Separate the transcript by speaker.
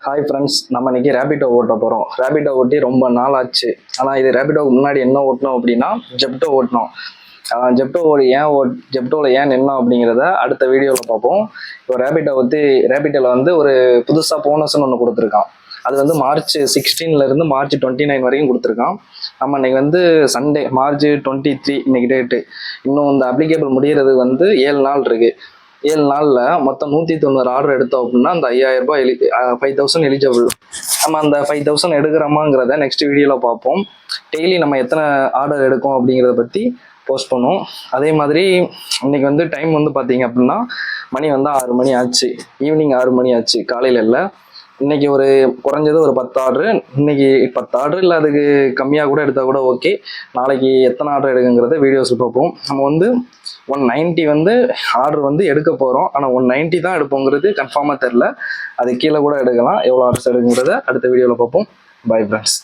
Speaker 1: Hi friends, நம்ம இன்னைக்கு ரேபிடோ ஓட்ட போகிறோம். ரேபிடோ ஓட்டி ரொம்ப நாள் ஆச்சு. ஆனால் இது ரேபிடோக்கு முன்னாடி என்ன ஓட்டணும் அப்படின்னா ஜெப்டோ ஓட்டணும். ஜெப்டோவில் ஏன் நின்னோம் அப்படிங்கிறத அடுத்த வீடியோவில் பார்ப்போம். இப்போ ரேபிடோவில் வந்து ஒரு புதுசாக போனஸ்ன்னு ஒன்று கொடுத்துருக்கான். அது வந்து March 16 March 29 வரைக்கும் கொடுத்துருக்கான். நம்ம இன்னைக்கு வந்து சண்டே March 23 இன்னைக்கு டேட்டு. இன்னும் இந்த அப்ளிகேபிள் முடிகிறது வந்து 7 நாள் இருக்கு. 7 நாளில் மொத்தம் 190 ஆர்டர் எடுத்தோம் அப்படின்னா அந்த 5000 எலிஜிபிள். நம்ம அந்த 5000 எடுக்கிறோமாங்கிறத நெக்ஸ்ட் வீடியோவில் பார்ப்போம். டெய்லி நம்ம எத்தனை ஆர்டர் எடுக்கும் அப்படிங்கிறத பற்றி போஸ்ட் பண்ணுவோம். அதே மாதிரி இன்னைக்கு வந்து டைம் வந்து பார்த்தீங்க அப்படின்னா மணி வந்து 6 மணி ஆச்சு. ஈவினிங் 6 மணி ஆச்சு, காலையில் இல்லை. இன்னைக்கு ஒரு குறைஞ்சது ஒரு 10 ஆர்டரு. இன்னைக்கு 10 ஆர்டர் இல்லை, அதுக்கு கம்மியாக கூட எடுத்தால் கூட ஓகே. நாளைக்கு எத்தனை ஆர்டர் எடுக்குங்கிறத வீடியோஸில் பார்ப்போம். நம்ம வந்து 190 வந்து ஆர்டர் வந்து எடுக்க போகிறோம். ஆனால் 190 தான் எடுப்போங்கிறது கன்ஃபார்மாக தெரில. அது கீழே கூட எடுக்கலாம். எவ்வளோ ஆர்டர்ஸ் எடுக்குங்கிறத அடுத்த வீடியோவில் பார்ப்போம். Bye friends.